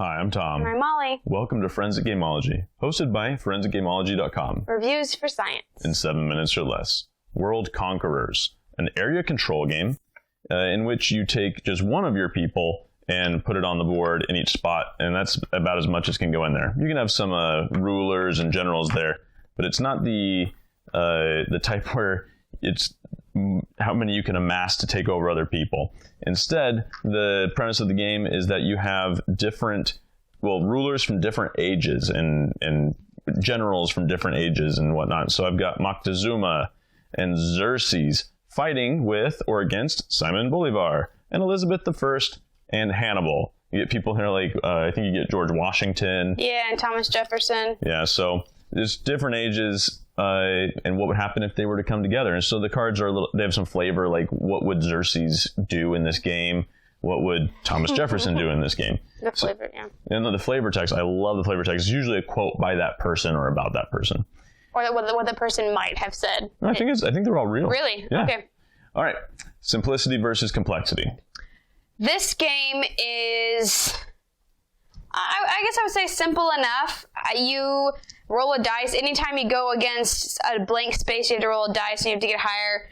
Hi, I'm Tom. And I'm Molly. Welcome to Forensic Gameology, hosted by ForensicGameology.com. Reviews for science. In 7 minutes or less. World Conquerors, an area control game in which you take just one of your people and put it on the board in each spot, and that's about as much as can go in there. You can have some rulers and generals there, but it's not the type where it's how many you can amass to take over other people. Instead, the premise of the game is that you have rulers from different ages and generals from different ages and whatnot. So I've got Moctezuma and Xerxes fighting with or against Simon Bolivar and Elizabeth I and Hannibal. You get people here like, I think you get George Washington. Yeah, and Thomas Jefferson. Yeah, so there's different ages and what would happen if they were to come together. And so the cards they have some flavor, like what would Xerxes do in this game? What would Thomas Jefferson do in this game? The flavor, yeah. And the flavor text, I love the flavor text. It's usually a quote by that person or about that person. Or what the person might have said. I think they're all real. Really? Yeah. Okay. All right. Simplicity versus complexity. This game is, I guess I would say, simple enough. You roll a dice. Anytime you go against a blank space, you have to roll a dice and you have to get higher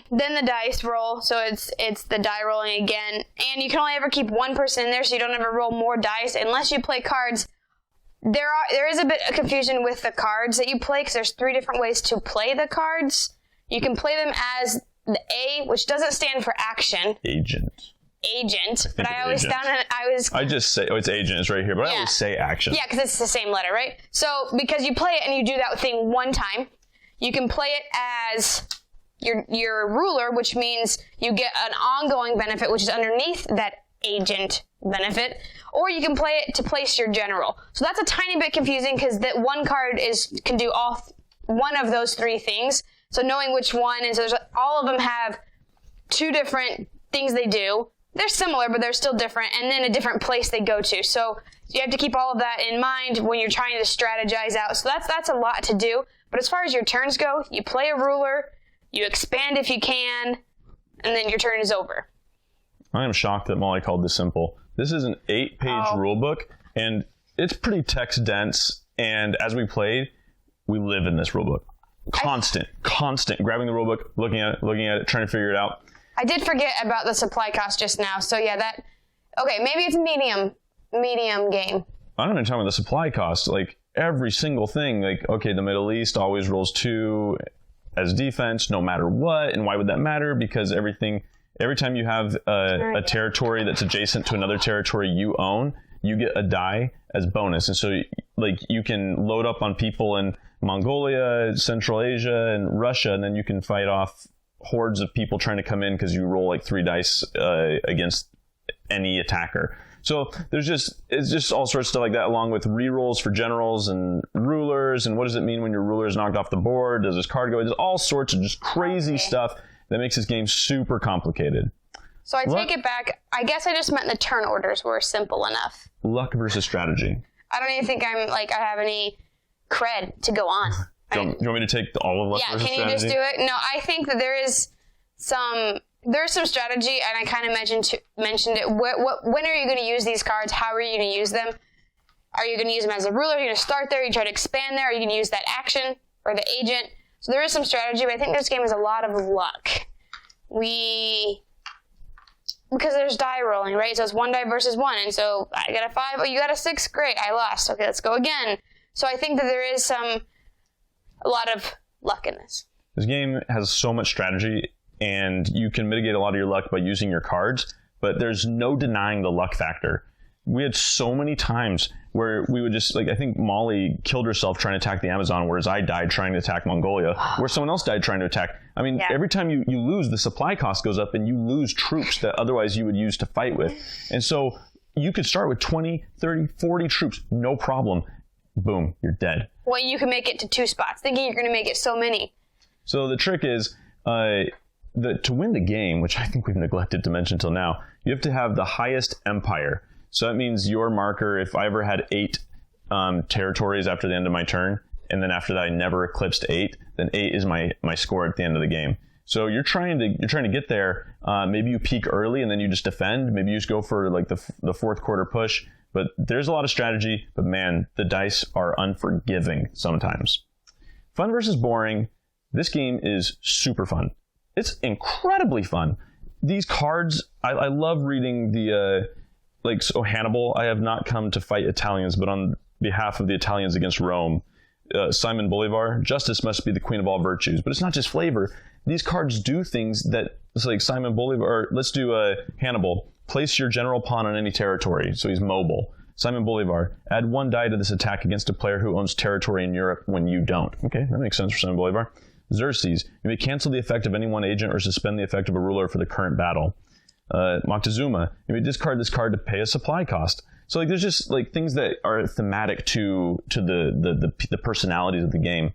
than the dice roll. So it's the die rolling again. And you can only ever keep one person in there, so you don't ever roll more dice unless you play cards. There is a bit of confusion with the cards that you play because there's 3 different ways to play the cards. You can play them as the A, which doesn't stand for action. Agent. But I always agent. found it. I just say, it's agent. It's right here, but I always say action. Yeah, because it's the same letter, right? So because you play it and you do that thing one time, you can play it as your ruler, which means you get an ongoing benefit, which is underneath that agent benefit, or you can play it to place your general. So that's a tiny bit confusing because that one card can do one of those 3 things. So knowing which one, and so all of them have 2 different things they do. They're similar, but they're still different, and then a different place they go to. So you have to keep all of that in mind when you're trying to strategize out. So that's a lot to do. But as far as your turns go, you play a ruler, you expand if you can, and then your turn is over. I am shocked that Molly called this simple. This is an 8-page rule book, and it's pretty text dense. And as we played, we live in this rule book. Constant grabbing the rule book, looking at it, trying to figure it out. I did forget about the supply cost just now. So yeah, maybe it's medium game. I don't even talk about the supply cost. Like every single thing, like, okay, the Middle East always rolls 2 as defense no matter what. And why would that matter? Because every time you have a territory that's adjacent to another territory you own, you get a die as bonus. And so like you can load up on people in Mongolia, Central Asia, and Russia, and then you can fight off hordes of people trying to come in because you roll like 3 dice against any attacker. So it's just all sorts of stuff like that, along with rerolls for generals and rulers, and what does it mean when your ruler is knocked off the board? Does this card go? There's all sorts of just crazy stuff that makes this game super complicated. So I take it back. I guess I just meant the turn orders were simple enough. Luck versus strategy. I don't even think I have any cred to go on. Do you want me to take all of luck versus strategy? Yeah, can you just do it? No, I think that there's some strategy, and I kind of mentioned it. When are you going to use these cards? How are you going to use them? Are you going to use them as a ruler? Are you going to start there? Are you try to expand there? Are you going to use that action or the agent? So there is some strategy, but I think this game is a lot of luck. Because there's die rolling, right? So it's 1 die versus 1, and so I got a 5. Oh, you got a 6? Great, I lost. Okay, let's go again. So I think that there is a lot of luck in this. This game has so much strategy, and you can mitigate a lot of your luck by using your cards, but there's no denying the luck factor. We had so many times where we would just, I think Molly killed herself trying to attack the Amazon, whereas I died trying to attack Mongolia, where someone else died trying to attack. I mean, every time you lose, the supply cost goes up, and you lose troops that otherwise you would use to fight with. And so you could start with 20, 30, 40 troops, no problem. Boom, you're dead. Well, you can make it to 2 spots, thinking you're going to make it so many. So the trick is, to win the game, which I think we've neglected to mention till now, you have to have the highest empire. So that means your marker, if I ever had 8 territories after the end of my turn, and then after that I never eclipsed 8, then 8 is my score at the end of the game. So you're trying to get there. Maybe you peak early and then you just defend. Maybe you just go for like the fourth quarter push. But there's a lot of strategy. But man, the dice are unforgiving sometimes. Fun versus boring. This game is super fun. It's incredibly fun. These cards, I love reading the Hannibal. I have not come to fight Italians, but on behalf of the Italians against Rome, Simon Bolivar, justice must be the queen of all virtues. But it's not just flavor. These cards do things that it's like Simon Bolivar. Let's do Hannibal. Place your general pawn on any territory, so he's mobile. Simon Bolivar, add 1 die to this attack against a player who owns territory in Europe when you don't. Okay, that makes sense for Simon Bolivar. Xerxes, you may cancel the effect of any one agent or suspend the effect of a ruler for the current battle. Moctezuma, you may discard this card to pay a supply cost. So there's just things that are thematic to the personalities of the game.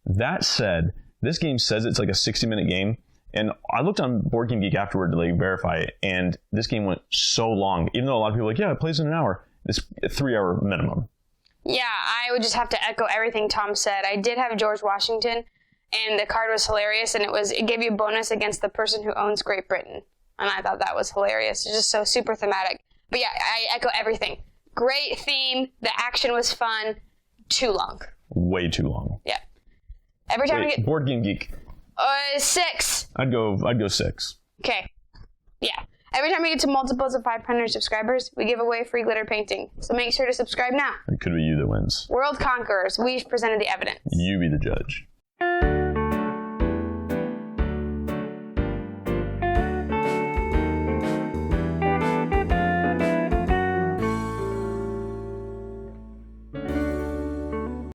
That said, this game says it's like a 60-minute game. And I looked on Board Game Geek afterward to verify it, and this game went so long. Even though a lot of people are like, yeah, it plays in an hour. It's a 3-hour minimum. Yeah, I would just have to echo everything Tom said. I did have George Washington, and the card was hilarious, and it gave you a bonus against the person who owns Great Britain. And I thought that was hilarious. It's just so super thematic. But yeah, I echo everything. Great theme. The action was fun. Too long. Way too long. Yeah. Every time we get Board Game Geek. 6. I'd go 6. Okay. Yeah. Every time we get to multiples of 500 subscribers, we give away a free glitter painting. So make sure to subscribe now. It could be you that wins. World Conquerors. We've presented the evidence. You be the judge.